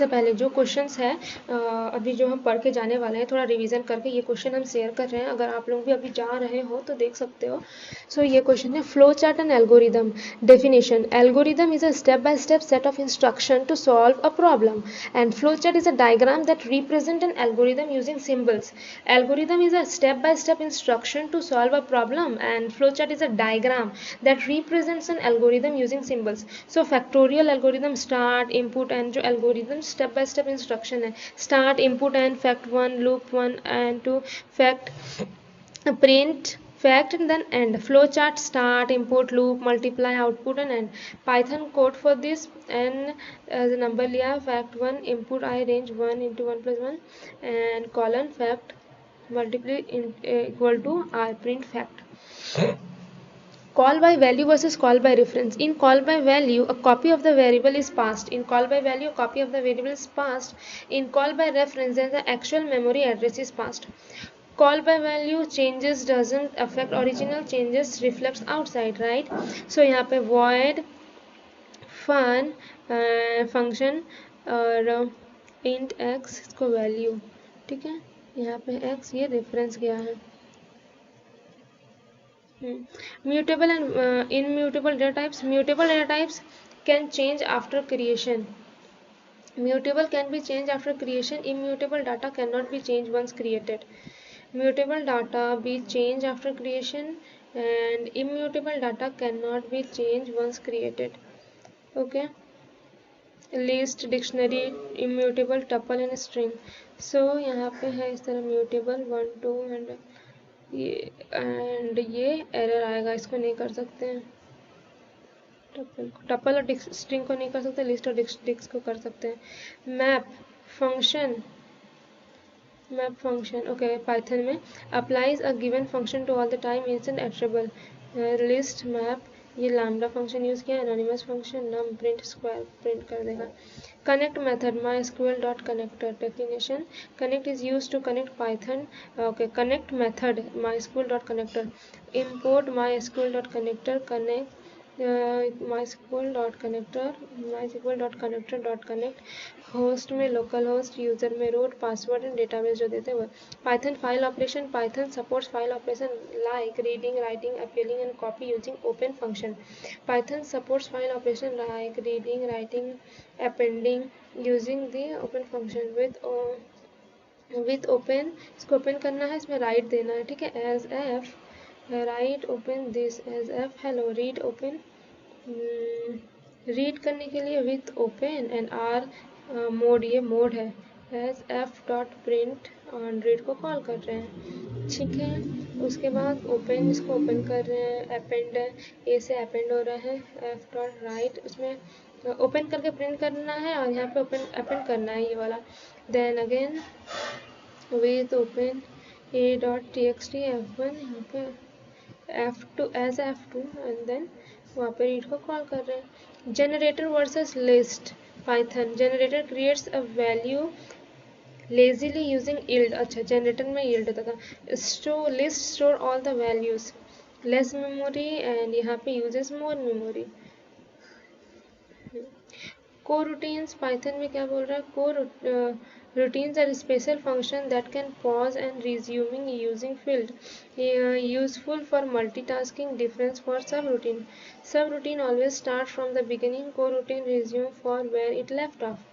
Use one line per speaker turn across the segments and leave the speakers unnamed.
से पहले जो क्वेश्चंस है अभी जो हम पढ़ के जाने वाले हैं, थोड़ा रिवीजन करके ये क्वेश्चन हम शेयर कर रहे हैं। अगर आप लोग भी अभी जा रहे हो तो देख सकते हो। सो ये क्वेश्चन है, flow chart and algorithm. Definition: algorithm is a step by step set of instruction to solve a problem, and flow chart is a diagram that represent an algorithm using symbols. Algorithm is a step by step instruction to solve a problem, and flow chart is a diagram that represents an algorithm using symbols. So factorial algorithm start, input and जो algorithm step by step instruction है, start, input and, fact 1, loop 1 and 2, fact, print, fact and then end. Flow chart: start, input, loop, multiply, output and end. Python code for this, and as a number लिया, fact 1, input I range 1 into 1 plus 1 and colon fact multiply equal to I, print fact. Call by value versus call by reference. In call by value, a copy of the variable is passed. In call by value, a copy of the variable is passed. In call by reference, then the actual memory address is passed. Call by value changes doesn't affect original, changes reflects outside, right? So यहाँ पे void fun function और int x इसको value, ठीक है, यहाँ पे x ये reference गया है. Mutable and immutable data types. Mutable data types can change after creation. Mutable can be changed after creation. Immutable data cannot be changed once created. Mutable data be changed after creation, and immutable data cannot be changed once created. Okay. List, dictionary, immutable, tuple and string. So यहाँ पे है इस तरह mutable 1 2 and ये error आएगा, इसको नहीं कर सकते हैं. टपल और स्ट्रिंग को नहीं कर सकते, लिस्ट और डिक्स को कर सकते हैं. मैप फंक्शन ओके, पाइथन में applies a given function to all the time instant iterable. List, map, ये लैम्डा फंक्शन यूज किया. Anonymous function, num print square print कर देगा. Connect method, MySQL dot connector. Definition: connect is use to connect python. Okay, connect method MySQL dot connector. Import MySQL dot connector, connect MySQL dot connector dot connect. Host में local host, user में root, password and database जो देते हुए. Python file operation. Python supports file operation like reading, writing, appealing and copy using open function. Python supports file operation like reading, writing, appending using the open function. With open, इसको open करना है, इसमें write देना है, ठीक है. As F write open this, as F hello read open. Read करने के लिए with open and R mode, ये मोड है. As F dot print on read को कॉल कर रहे हैं, ठीक है. उसके बाद ओपन, इसको ओपन कर रहे हैं. अपेंड है, ए से अपेंड हो रहा है. एफ डॉट राइट, उसमें ओपन करके प्रिंट करना है और यहाँ पे ओपन अपेंड करना है, ये वाला. Then again with open A dot T X T F1, यहाँ पे F2 as F2 and then वहाँ पे रीड को कॉल कर रहे हैं. Generator versus list. Python generator creates a value lazily using yield. अच्छा, जनरेटर में yield होता था. List store all the values, less memory, and यहाँ पे यूजेस मोर मेमोरी. को रूटीन्स. पाइथन में क्या बोल रहा है? को routines are special function that can pause and resuming using field. Useful for multitasking. Difference for subroutine. Subroutine always start from the beginning. Coroutine resume for where it left off.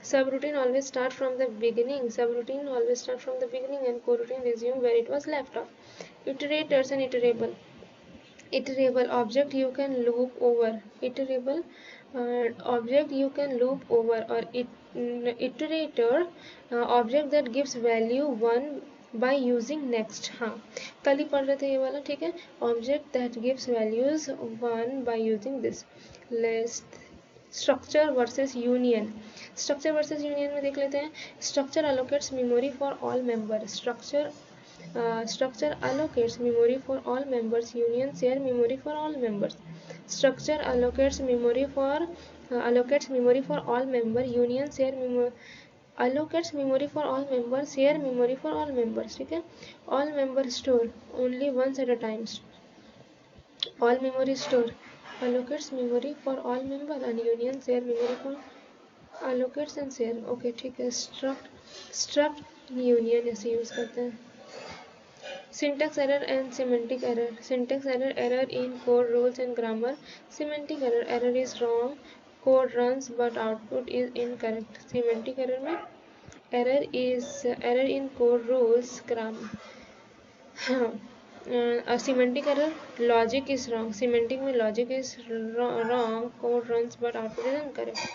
Subroutine always start from the beginning. Subroutine always start from the beginning and coroutine resume where it was left off. Iterators and iterable. Iterable object you can loop over. Iterable object you can loop over, or iterator object that gives value 1 by using next. हाँ, कल ही पढ़ रहे थे ये वाला, ठीक है. object that gives values 1 by using this. list. structure versus union. structure versus union में देख लेते हैं. structure allocates memory for all members. Structure allocates memory for all members. Union share memory for all members. Structure allocates memory for all members. Union share allocates memory for all members. Share memory for all members, ठीक है. All members store only once at a time. All memory store allocates memory for all members and union share memory for allocates and share, okay ठीक है। Struct union ऐसे use करते हैं। Syntax error and semantic error. Syntax error, error in code rules and grammar. Semantic error, error is wrong, code runs but output is incorrect. Semantic error में error is error in code rules grammar. हाँ, semantic error, logic is wrong. Semantic में logic is wrong, code runs but output is incorrect.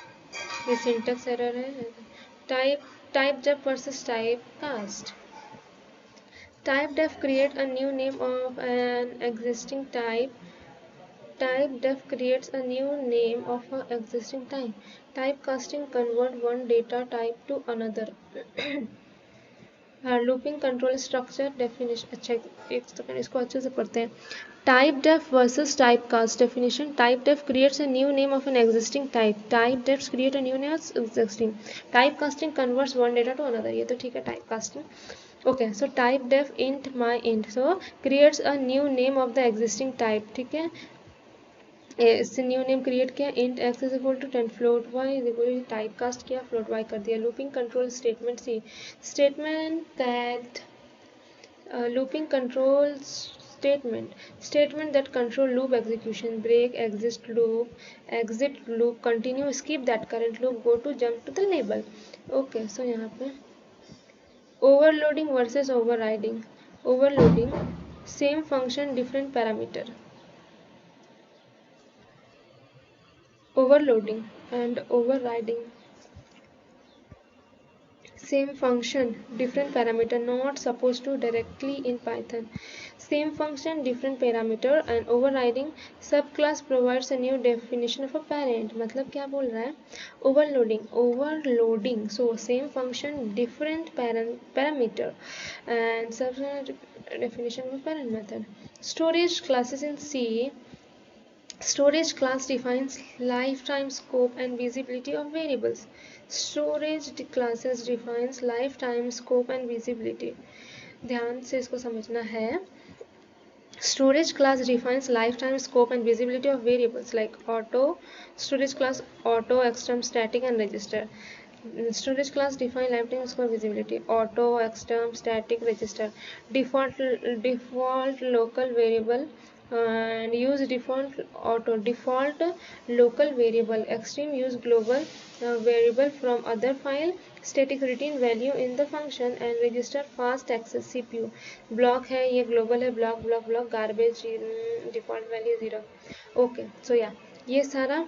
ये syntax error है। Type def versus typecast. Typedef create a new name of an existing type. Typedef creates a new name of an existing type. Typecasting convert one data type to another. Looping control structure definition. अच्छा एक second इसको अच्छे से पढ़ते हैं। Typedef versus type cast definition. Typedef creates a new name of an existing type. Typedef create a new name of existing. Type casting converts one data to another. ये तो ठीक है type casting. Okay so typedef int my int so creates a new name of the existing type. ठीक है इससे new name create किया। Int X is equal to 10, float Y is equal to type cast किया, float Y कर दिया। Looping control statement C statement that looping control statement that control loop execution, break, exit loop, continue, skip that current loop, go to jump to the label. Okay so यहाँ पे overloading versus overriding. Overloading, same function different parameter. Overloading and overriding, same function different parameter, not supposed to directly in Python. Same function different parameter and overriding, subclass provides a new definition of a parent. मतलब क्या बोल रहा है? Overloading so same function different parameter and sub definition of a parent method. Storage classes in C. Storage class defines lifetime scope and visibility of variables. Storage classes defines lifetime scope and visibility. ध्यान से इसको समझना है। Storage class defines lifetime scope and visibility of variables like auto. Storage class auto, exterm, static and register. Storage class define lifetime scope visibility auto, exterm, static, register. Default local variable and use default auto. Default local variable extreme use global variable from other file. Static retain value in the function and register fast access CPU. block है ये global है, block garbage default value 0. okay so yeah ये सारा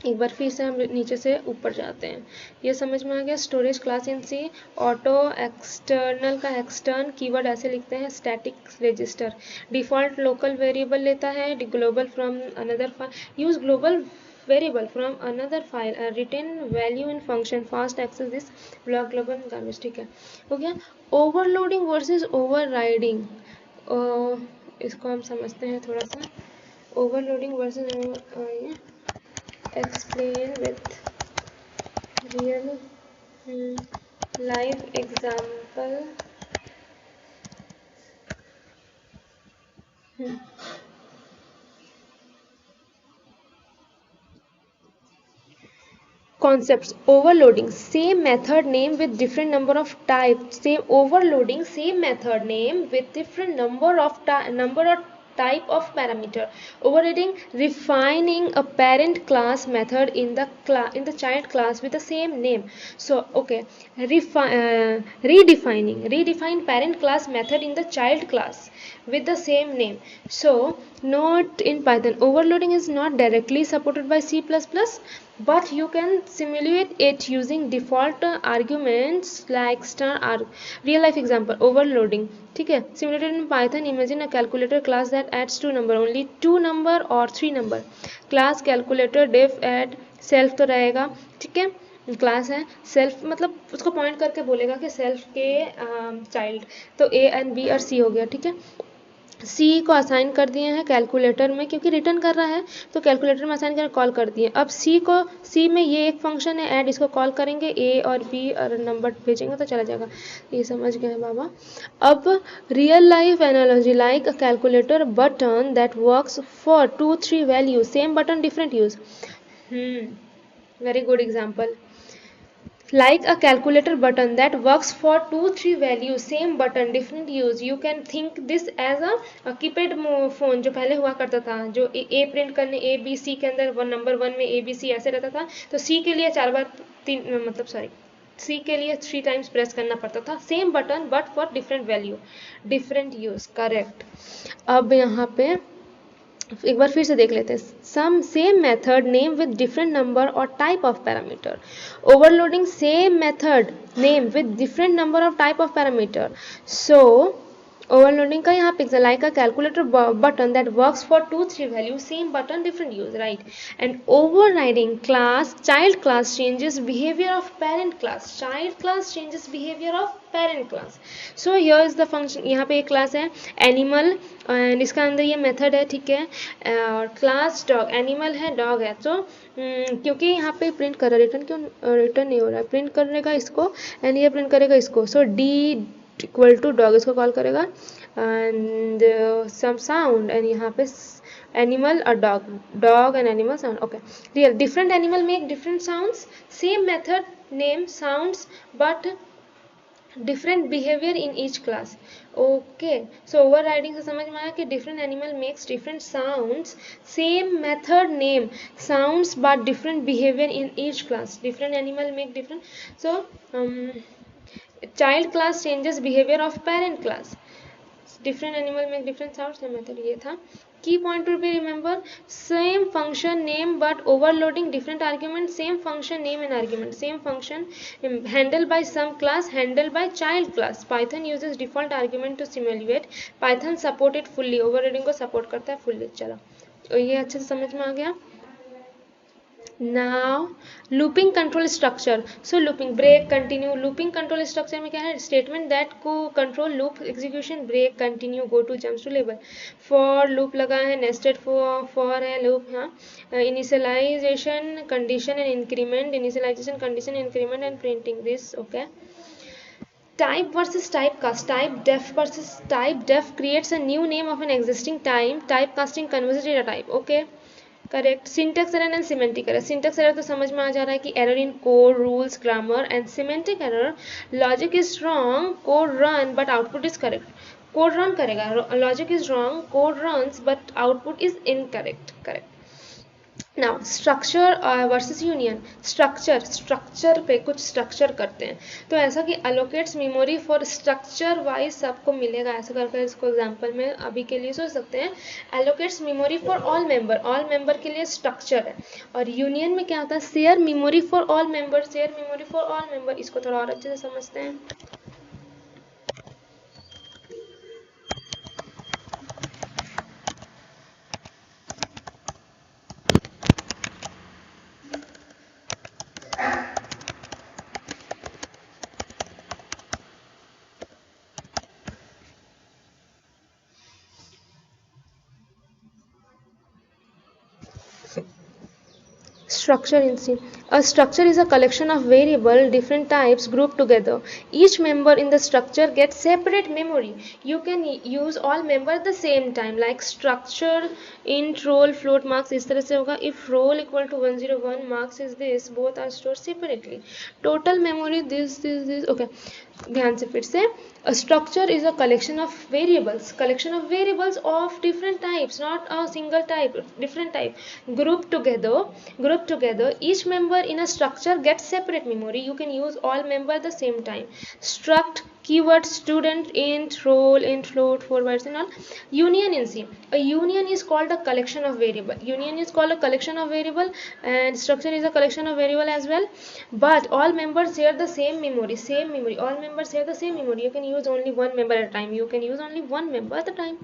एक बार फिर से हम नीचे से ऊपर जाते हैं। ये समझ में आ गया। Storage class in C auto external का एक्सटर्न कीवर्ड ऐसे लिखते हैं static register. Default local variable लेता है global from another file use global variable from another file retain value in function fast access this block global garbage. ठीक है हो गया। ओवरलोडिंग वर्सेस ओवरराइडिंग इसको हम समझते हैं थोड़ा सा। Overloading versus explain with real life example. Concepts. Overloading, same method name with different number of types. Same overloading, same method name with different number or type of parameter. Overriding, refining a parent class method in the child class with the same name. So okay, redefine parent class method in the child class with the same name. So not in Python. Overloading is not directly supported by C++, but you can simulate it using default arguments like star real life example overloading. ठीक है simulated in Python. Imagine a calculator class that adds 2 number, only 2 number or 3 number. class calculator def add self तो रहेगा। ठीक है class है self मतलब उसको point करके बोलेगा कि सेल्फ के चाइल्ड तो ए एंड बी और सी हो गया। ठीक है सी को असाइन कर दिए हैं कैलकुलेटर में क्योंकि रिटर्न कर रहा है तो कैलकुलेटर में असाइन कर कॉल कर दिए। अब सी में ये एक फंक्शन है ऐड, इसको कॉल करेंगे ए और बी और नंबर भेजेंगे तो चला जाएगा। ये समझ गए बाबा। अब real life analogy like a calculator button that works for 2-3 value same button different use. Very good example. Like a calculator button that works for 2 3 values, same button different use. You can think this as a keypad phone जो पहले हुआ करता था, जो ए print करने A B C के अंदर number 1 में ए बी सी ऐसे रहता था, तो सी के लिए 4 बार 3 मतलब सॉरी सी के लिए 3 टाइम्स प्रेस करना पड़ता था, same button but for different value different use, correct. अब यहाँ पे एक बार फिर से देख लेते हैं, some same method name with different number और type of parameter, overloading same method name with different number of type of parameter. So overloading का यहाँ pixel like a calculator button that works for 2 3 value, same button different use, right. And overriding class child class changes behaviour of parent class, child class changes behaviour of parent class. So here is the function, यहाँ पे एक class है animal and इसका अंदर ये method है, ठीक है। और क्लास डॉग, एनिमल है डॉग है, तो क्योंकि यहाँ पे प्रिंट कर रहा है, रिटर्न क्यों रिटर्न नहीं हो रहा है, प्रिंट करेगा इसको एंड ये प्रिंट करेगा इसको। सो डी इक्वल टू डॉग इसको कॉल करेगा एंड सम साउंड एंड यहाँ पे एनिमल और dog, dog and animal sound, okay. Real different animal make different sounds, same method name sounds but different behaviour in each class, okay. So overriding से समझ में आया कि different animal makes different sounds, same method name sounds but different behaviour in each class, different animal make different. So child class changes behaviour of parent class, different animal में different sounds, method ये था। Key point to be remember, same function name but overloading different argument, same function name and argument, same function handle by some class handle by child class, Python uses default argument to simulate, Python supported fully, overloading को support करता है fully. चलो तो ये अच्छे से समझ में आ गया। Now looping control structure, so looping break continue, looping control structure में क्या है, statement that को control loop execution break continue go to jumps to label, for loop लगा है, nested for है loop, हाँ, initialization condition and increment, initialization condition increment and printing this, okay। Type versus typecast, type def versus type def creates a new name of an existing type, typecasting converts data type, okay, correct. Syntax error and semantic error, syntax error तो समझ में आ जा रहा है कि error in code rules grammar, and semantic error logic is wrong code run but output is correct, code run करेगा, logic is wrong code runs but output is incorrect, correct. Now structure versus union, structure पे कुछ structure करते हैं, तो ऐसा कि allocates memory for structure wise सबको मिलेगा, ऐसा करके इसको एग्जांपल में अभी के लिए सोच सकते हैं। Allocates memory for all member के लिए स्ट्रक्चर है, और यूनियन में क्या होता है, share memory for all member, share memory for all member. इसको थोड़ा और अच्छे से समझते हैं। Structure in C. A structure is a collection of variable different types grouped together. Each member in the structure gets separate memory. You can use all member at the same time, like structure int roll float marks इस तरह से होगा, if roll equal to 101 marks is this, both are stored separately. Total memory this okay. ध्यान से फिर से, a structure is a collection of variables of different types, not a single type, different type grouped together. Each member in a structure gets separate memory. You can use all member at the same time. Struct keyword student int roll int float 4 bytes and all. Union in C, a union is called a collection of variable, and structure is a collection of variable as well, but all members share the same memory, all members share the same memory. You can use only one member at a time,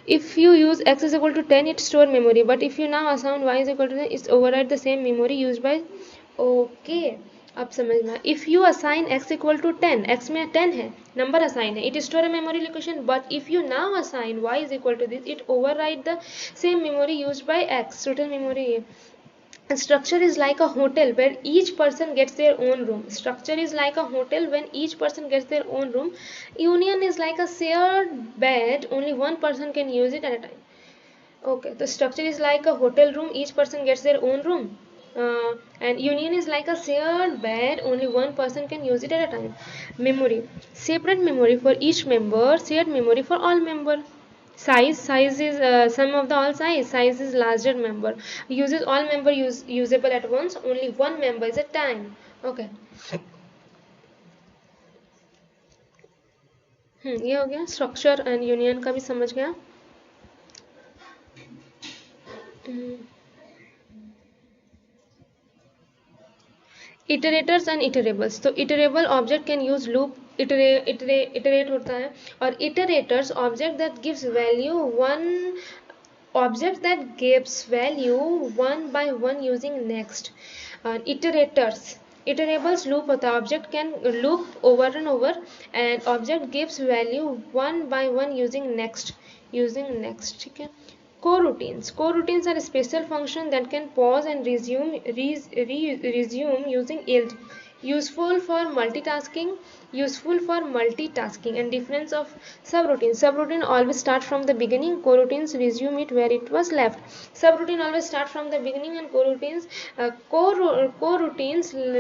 If you use x is equal to 10, it store memory, but if you now assign y is equal to 10, it's override the same memory used by, okay, अब समझना, if you assign x equal to 10, x में 10 है, number assign है, it store a memory location, but if you now assign y is equal to this, it override the same memory used by x, total memory. A structure is like a hotel where each person gets their own room. Structure is like a hotel when each person gets their own room. Union is like a shared bed, only one person can use it at a time. Okay, the structure is like a hotel room, each person gets their own room. And union is like a shared bed, only one person can use it at a time. Memory, separate memory for each member, shared memory for all member. Size is sum of the all size is larger member, uses all member usable at once, only one member is a time. Okay. ये हो गया structure and union का भी समझ गया. Iterators and iterables. तो iterable object can use loop, iterate होता है. और iterators object that gives value one, objects that gives value one by one using next. Iterables loop होता है, object can loop over and over and object gives value one by one using next. ठीक है. Coroutines are a special function that can pause and resume using yield. Useful for multitasking and difference of subroutine always start from the beginning, coroutines resume it where it was left. Subroutine always start from the beginning and coroutines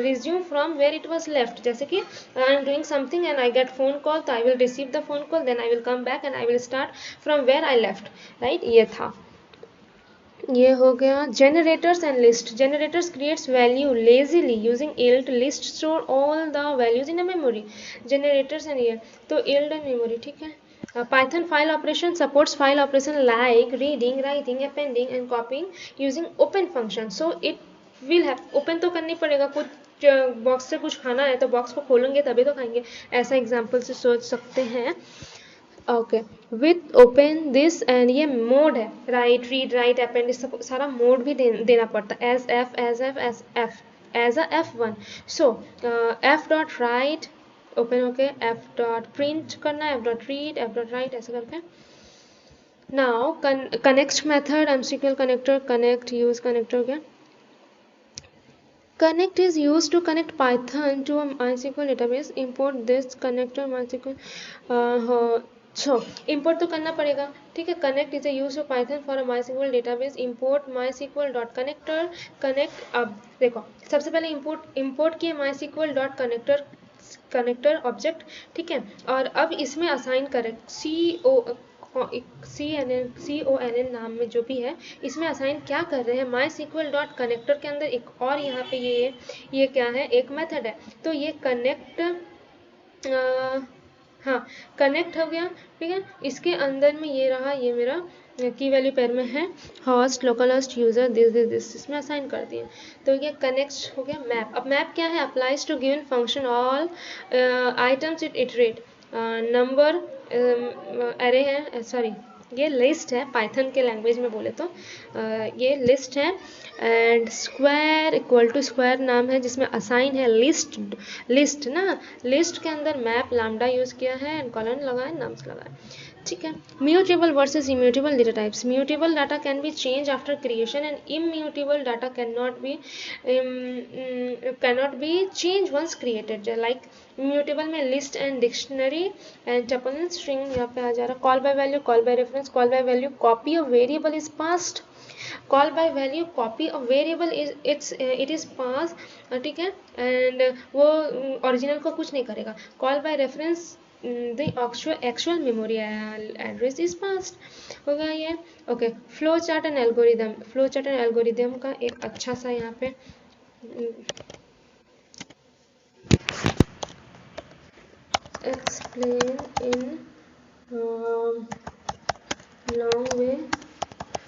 resume from where it was left. जैसे कि I am doing something and I get phone call, तो I will receive the phone call, then I will come back and I will start from where I left. right, ये था. ये हो गया. Generators and list. Generators creates value lazily using yield. List store all the values in a memory. Generators and ये तो yield and memory. ठीक है. Python file operation supports file operation like reading, writing, appending and copying using open function. So it will have, open तो करनी पड़ेगा, कुछ box से कुछ खाना है तो बॉक्स को खोलेंगे तभी तो खाएंगे, ऐसा एग्जाम्पल से सोच सकते हैं. Okay. With open this and ये मोड है, राइट, रीड, राइट, अपेंड, सारा मोड भी देना पड़ता है. As f as a F1. So f dot write open होके एफ डॉट प्रिंट करना है, f dot read, f dot write, ऐसे करके. Now connect method, MySQL connector, connect use connector हो गया. Connect is used to connect Python to a MySQL database. Import this connector MySQL. So import तो करना पड़ेगा, ठीक है. Connect is a use of Python for a MySQL database. Import MySQL dot connector connect. अब देखो सबसे पहले import किए MySQL dot connector ऑब्जेक्ट, ठीक है. और अब इसमें असाइन करें CONN नाम में जो भी है, इसमें असाइन क्या कर रहे हैं, MySQL डॉट कनेक्टर के अंदर एक और यहाँ पे ये क्या है, एक मेथड है. तो ये कनेक्ट, हाँ कनेक्ट हो गया, ठीक है. इसके अंदर में ये रहा, ये मेरा की वैल्यू पेयर में है host, local host, user, this इसमें असाइन कर दिए. तो ये कनेक्ट हो गया. मैप, अब मैप क्या है, applies to given function all items it iterate. Number array है, सॉरी ये लिस्ट है, पाइथन के लैंग्वेज में बोले तो ये लिस्ट है. And square equal to square नाम है जिसमें असाइन है लिस्ट ना, लिस्ट के अंदर मैप लैम्डा यूज़ किया है एंड कॉलन लगाए, नम्स लगाए, ठीक है. Mutable versus immutable data types. Mutable data can be change after creation and immutable data can not be change once created. Like mutable में list and dictionary and tuple and string यहाँ पे आ जा रहा. Call by value, call by reference, call by value, copy of variable is passed. Call by value copy of variable it is pass, ठीक है. And वो original को कुछ नहीं करेगा. Call by reference the actual memory address is passed. हो गया ये. Okay. Flow chart and algorithm का एक अच्छा सा यहाँ पे explain in long way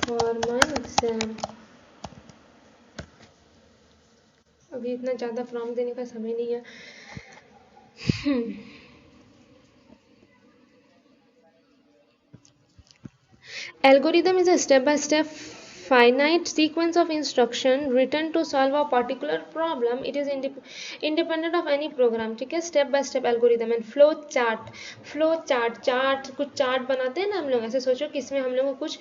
for my exam. अभी इतना ज़्यादा फॉर्म देने का समय नहीं है. Algorithm is a step-by-step finite sequence of instruction written to solve a particular problem. It is independent of any program, ठीक है. Step by step algorithm. And flow chart कुछ चार्ट बनाते हैं ना हम लोग, ऐसे सोचो कि इसमें हम लोग को कुछ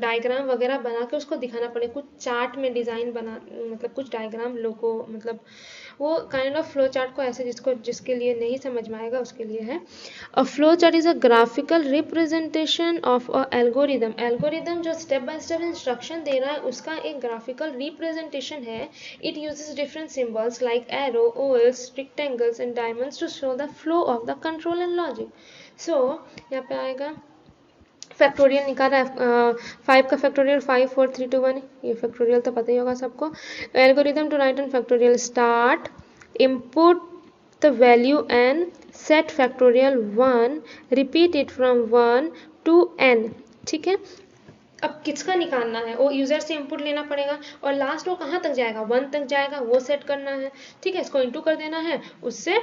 डायग्राम वगैरह बना के उसको दिखाना पड़े, कुछ चार्ट में डिज़ाइन बना, मतलब कुछ डायग्राम लोगो मतलब वो काइंड ऑफ फ्लो चार्ट को ऐसे जिसके लिए नहीं समझ में आएगा उसके लिए है। A flow chart is a graphical representation of a algorithm. Algorithm जो स्टेप बाय स्टेप इंस्ट्रक्शन दे रहा है उसका एक ग्राफिकल रिप्रेजेंटेशन है। It uses different symbols like arrow, ovals, rectangles and diamonds to show the flow of the control and logic. So यहाँ पे आएगा फैक्टोरियल निकाल रहा है, 5 का फैक्टोरियल 5 4 3 2 1, ये फैक्टोरियल तो पता ही होगा सबको। Algorithm to write n factorial start, input the value n, set factorial 1, repeat it from 1 to n। ठीक है, अब किसका निकालना है, वो यूजर से इनपुट लेना पड़ेगा और लास्ट वो कहाँ तक जाएगा, 1 तक जाएगा, वो सेट करना है। ठीक है, इसको इनटू कर देना है, उससे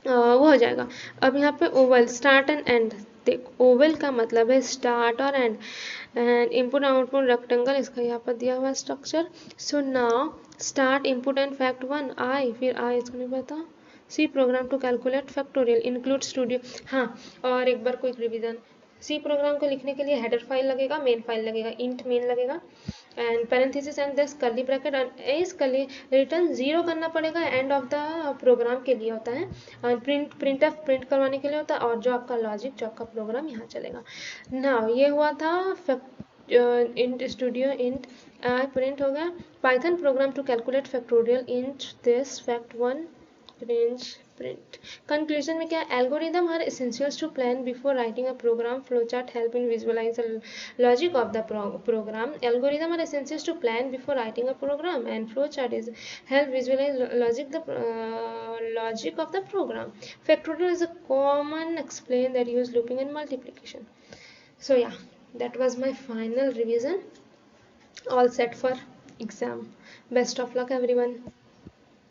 वो हो जाएगा। अब यहाँ पे ओवल स्टार्ट एंड एंड, देख ओवल का मतलब है स्टार्ट और end, and input output rectangle, इसका यहाँ पर दिया हुआ structure. So now start input and fact 1 i, फिर आई इसको नहीं पता, C program to calculate factorial include studio. हाँ, और एक बार क्विक रिवीजन, सी प्रोग्राम को लिखने के लिए हेडर फाइल लगेगा, मेन फाइल लगेगा, इंट मेन लगेगा, and parenthesis and this curly bracket, and इस कर्ली रिटर्न 0 करना पड़ेगा, एंड ऑफ द प्रोग्राम के लिए होता है, और प्रिंट एफ प्रिंट करवाने के लिए होता है, और जो आपका लॉजिक, जो आपका प्रोग्राम यहाँ चलेगा। नाउ ये हुआ था int studio int i print हो गया, Python program to calculate factorial int this fact 1 range print। Conclusion में क्या, algorithm are essentials to plan before writing a program, flowchart help in visualize the logic of the program, algorithm are essentials to plan before writing a program, and flowchart is help visualize logic of the program, factorial is a common explain that use looping and multiplication। So yeah, that was my final revision, all set for exam, best of luck everyone।